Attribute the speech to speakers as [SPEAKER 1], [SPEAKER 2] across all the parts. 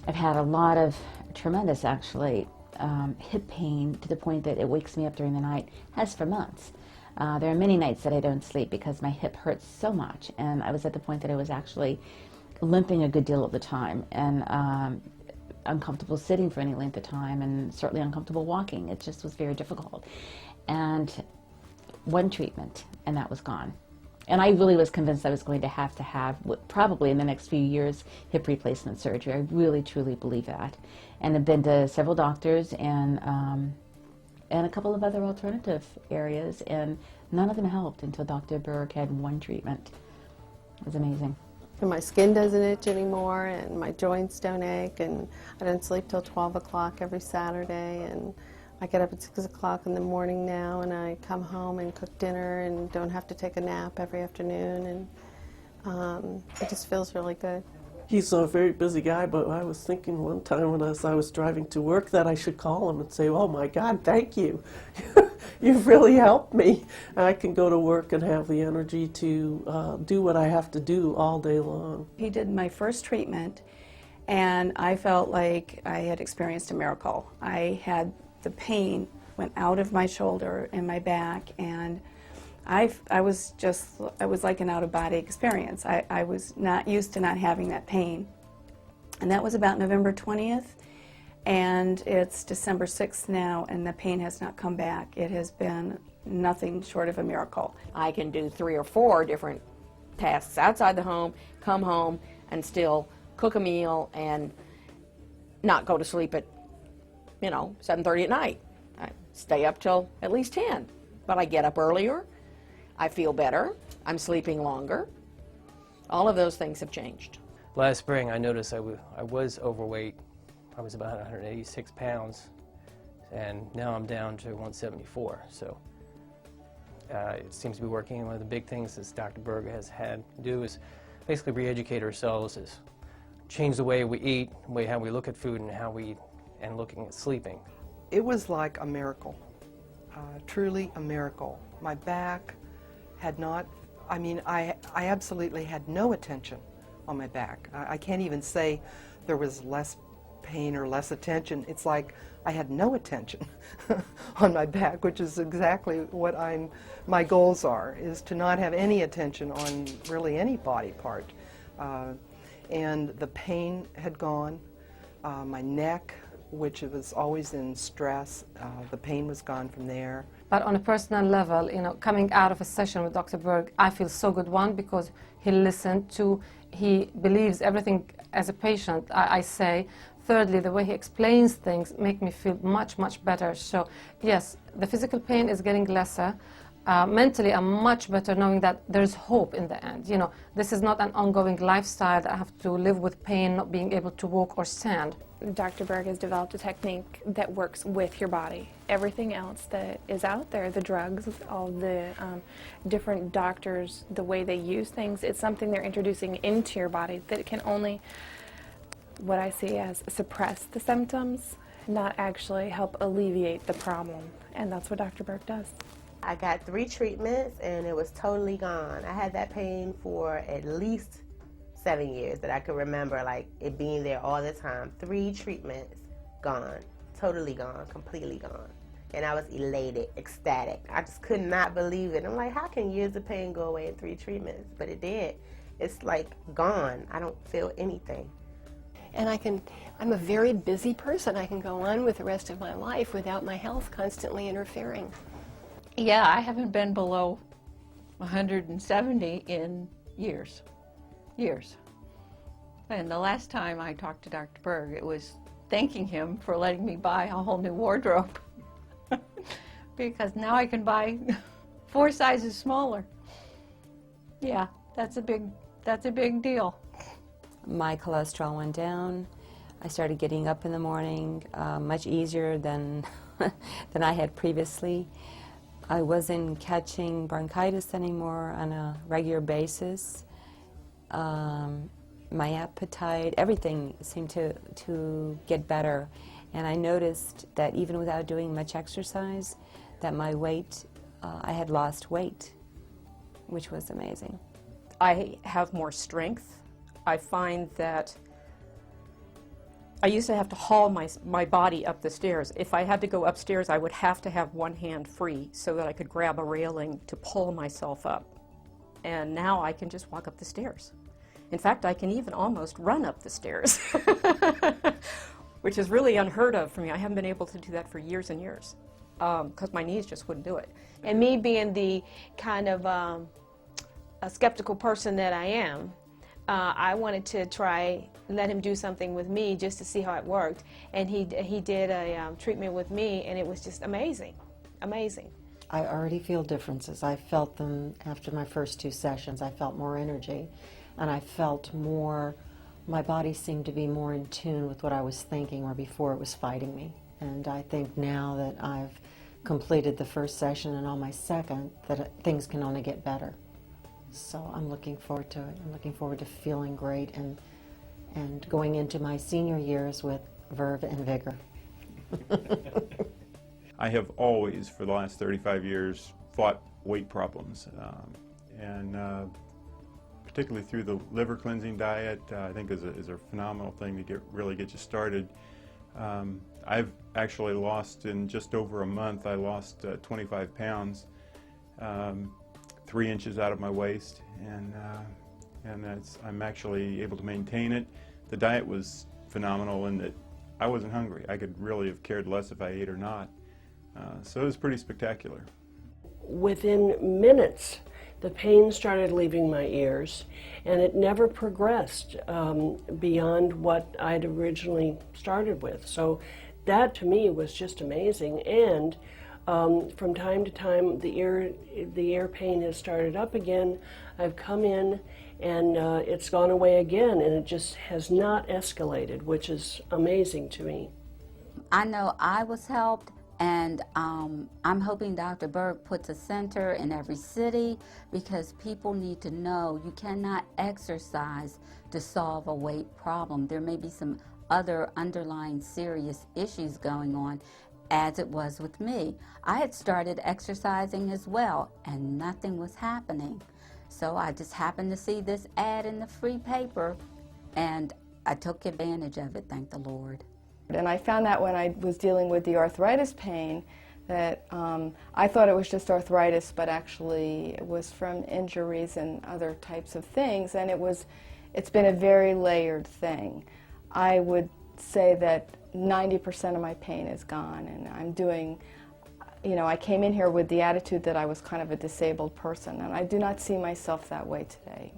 [SPEAKER 1] I've had a lot of tremendous, actually, hip pain to the point that it wakes me up during the night, has for months. There are many nights that I don't sleep because my hip hurts so much, and I was at the point that I was actually limping a good deal of the time, and uncomfortable sitting for any length of time, and certainly uncomfortable walking. It just was very difficult. And one treatment, and that was gone. And I really was convinced I was going to have probably in the next few years, hip replacement surgery. I really, truly believe that. And I've been to several doctors and a couple of other alternative areas, and none of them helped until Dr. Berg had one treatment. It was amazing.
[SPEAKER 2] And my skin doesn't itch anymore, and my joints don't ache, and I don't sleep till 12 o'clock every Saturday, and I get up at 6 o'clock in the morning now, and I come home and cook dinner and don't have to take a nap every afternoon, and it just feels really good.
[SPEAKER 3] He's a very busy guy, but I was thinking one time when I was driving to work that I should call him and say, oh my God, thank you. You've really helped me. I can go to work and have the energy to do what I have to do all day long.
[SPEAKER 4] He did my first treatment, and I felt like I had experienced a miracle. The pain went out of my shoulder and my back, and I was like an out-of-body experience. I was not used to not having that pain. And that was about November 20th, and it's December 6th now, and the pain has not come back. It has been nothing short of a miracle.
[SPEAKER 5] I can do 3 or 4 different tasks outside the home, come home, and still cook a meal and not go to sleep at 7:30 at night. I stay up till at least 10, but I get up earlier, I feel better, I'm sleeping longer. All of those things have changed.
[SPEAKER 6] Last spring I noticed I was overweight. I was about 186 pounds, and now I'm down to 174, so it seems to be working. One of the big things that Dr. Berg has had to do is basically re-educate ourselves, is change the way we eat, how we look at food and how we eat, and looking at sleeping.
[SPEAKER 7] It was like a miracle, truly a miracle. My back had not, I absolutely had no attention on my back. I can't even say there was less pain or less attention. It's like I had no attention on my back, which is exactly what my goals are, is to not have any attention on really any body part. And the pain had gone. My neck, which was always in stress, the pain was gone from there.
[SPEAKER 8] But on a personal level, coming out of a session with Dr. Berg, I feel so good, one, because he listened, two, he believes everything as a patient I say. Thirdly, the way he explains things make me feel much, much better. So yes, the physical pain is getting lesser. Mentally, I'm much better knowing that there's hope in the end. This is not an ongoing lifestyle that I have to live with pain, not being able to walk or stand.
[SPEAKER 9] Dr. Berg has developed a technique that works with your body. Everything else that is out there, the drugs, all the different doctors, the way they use things, it's something they're introducing into your body that can only, what I see as, suppress the symptoms, not actually help alleviate the problem. And that's what Dr. Berg does.
[SPEAKER 10] I got 3 treatments and it was totally gone. I had that pain for at least 7 years that I could remember, like it being there all the time. 3 treatments, gone, totally gone, completely gone. And I was elated, ecstatic. I just could not believe it. I'm like, how can years of pain go away in 3 treatments? But it did. It's like gone. I don't feel anything.
[SPEAKER 11] And I'm a very busy person. I can go on with the rest of my life without my health constantly interfering.
[SPEAKER 12] Yeah, I haven't been below 170 in years. And the last time I talked to Dr. Berg, it was thanking him for letting me buy a whole new wardrobe. Because now I can buy 4 sizes smaller. Yeah, that's a big deal.
[SPEAKER 13] My cholesterol went down. I started getting up in the morning much easier than I had previously. I wasn't catching bronchitis anymore on a regular basis. My appetite, everything seemed to get better. And I noticed that even without doing much exercise, that my weight, I had lost weight, which was amazing.
[SPEAKER 14] I have more strength. I find that I used to have to haul my body up the stairs. If I had to go upstairs, I would have to have one hand free so that I could grab a railing to pull myself up. And now I can just walk up the stairs. In fact, I can even almost run up the stairs, which is really unheard of for me. I haven't been able to do that for years and years because my knees just wouldn't do it.
[SPEAKER 15] And me being the kind of a skeptical person that I am, I wanted to try let him do something with me just to see how it worked. And he did a treatment with me, and it was just amazing, amazing.
[SPEAKER 16] I already feel differences. I felt them after my first 2 sessions. I felt more energy, and I felt more, my body seemed to be more in tune with what I was thinking, where before it was fighting me. And I think now that I've completed the first session and on my second, that things can only get better. So I'm looking forward to it. I'm looking forward to feeling great and going into my senior years with verve and vigor.
[SPEAKER 17] I have always, for the last 35 years, fought weight problems. Particularly through the liver cleansing diet, I think is a phenomenal thing to really get you started. I've actually lost, in just over a month, I lost 25 pounds, 3 inches out of my waist, and I'm actually able to maintain it. The diet was phenomenal in that I wasn't hungry. I could really have cared less if I ate or not. So it was pretty spectacular.
[SPEAKER 18] Within minutes, the pain started leaving my ears, and it never progressed beyond what I'd originally started with. So that to me was just amazing. And from time to time, the ear pain has started up again. I've come in, and it's gone away again, and it just has not escalated, which is amazing to me.
[SPEAKER 19] I know I was helped, and I'm hoping Dr. Berg puts a center in every city, because people need to know you cannot exercise to solve a weight problem. There may be some other underlying serious issues going on, as it was with me. I had started exercising as well, and nothing was happening. So I just happened to see this ad in the free paper, and I took advantage of it, thank the Lord.
[SPEAKER 20] And I found that when I was dealing with the arthritis pain, that I thought it was just arthritis, but actually it was from injuries and other types of things, and it's been a very layered thing. I would say that 90% of my pain is gone, and I'm doing, I came in here with the attitude that I was kind of a disabled person, and I do not see myself that way today.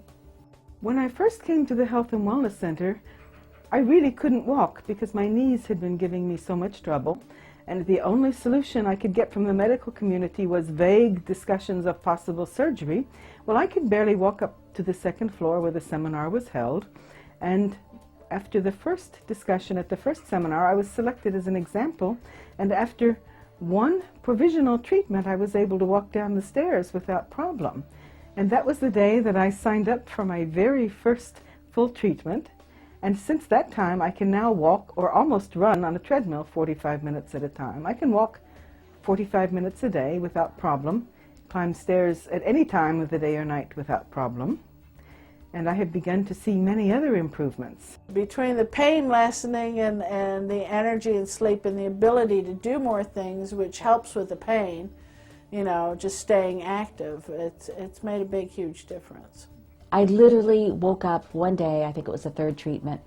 [SPEAKER 21] When I first came to the Health and Wellness Center, I really couldn't walk because my knees had been giving me so much trouble, and the only solution I could get from the medical community was vague discussions of possible surgery. Well, I could barely walk up to the second floor where the seminar was held, and after the first discussion at the first seminar, I was selected as an example, and after one provisional treatment, I was able to walk down the stairs without problem. And that was the day that I signed up for my very first full treatment. And since that time, I can now walk or almost run on a treadmill 45 minutes at a time. I can walk 45 minutes a day without problem, climb stairs at any time of the day or night without problem. And I have begun to see many other improvements.
[SPEAKER 22] Between the pain lessening and the energy and sleep and the ability to do more things, which helps with the pain, just staying active, it's made a big, huge difference.
[SPEAKER 1] I literally woke up one day, I think it was the 3rd treatment,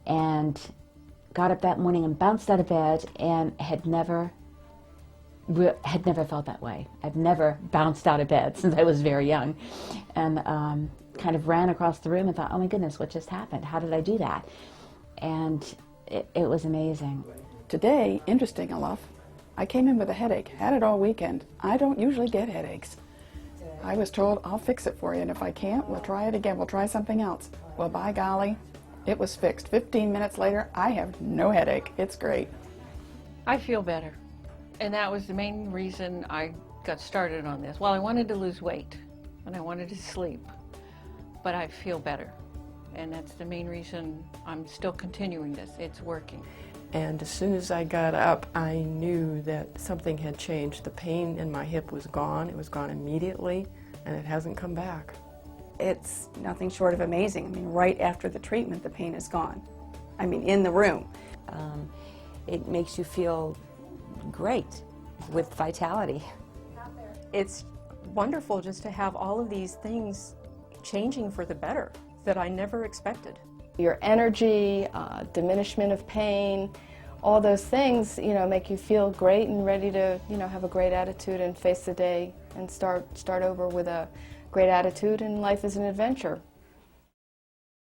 [SPEAKER 1] and got up that morning and bounced out of bed and had never felt that way. I've never bounced out of bed since I was very young. And kind of ran across the room and thought, oh my goodness, what just happened? How did I do that? And it was amazing.
[SPEAKER 4] Today, interesting enough, I came in with a headache, had it all weekend. I don't usually get headaches. I was told, I'll fix it for you, and if I can't, we'll try it again. We'll try something else. Well, by golly, it was fixed. 15 minutes later, I have no headache. It's great.
[SPEAKER 12] I feel better, and that was the main reason I got started on this. Well, I wanted to lose weight, and I wanted to sleep, but I feel better, and that's the main reason I'm still continuing this. It's working.
[SPEAKER 23] And as soon as I got up, I knew that something had changed. The pain in my hip was gone. It was gone immediately, and it hasn't come back.
[SPEAKER 4] It's nothing short of amazing. I mean, right after the treatment, the pain is gone. I mean, in the room.
[SPEAKER 13] It makes you feel great, with vitality.
[SPEAKER 14] It's wonderful just to have all of these things changing for the better that I never expected.
[SPEAKER 20] Your energy, diminishment of pain, all those things, make you feel great and ready to, have a great attitude and face the day and start over with a great attitude, and life is an adventure.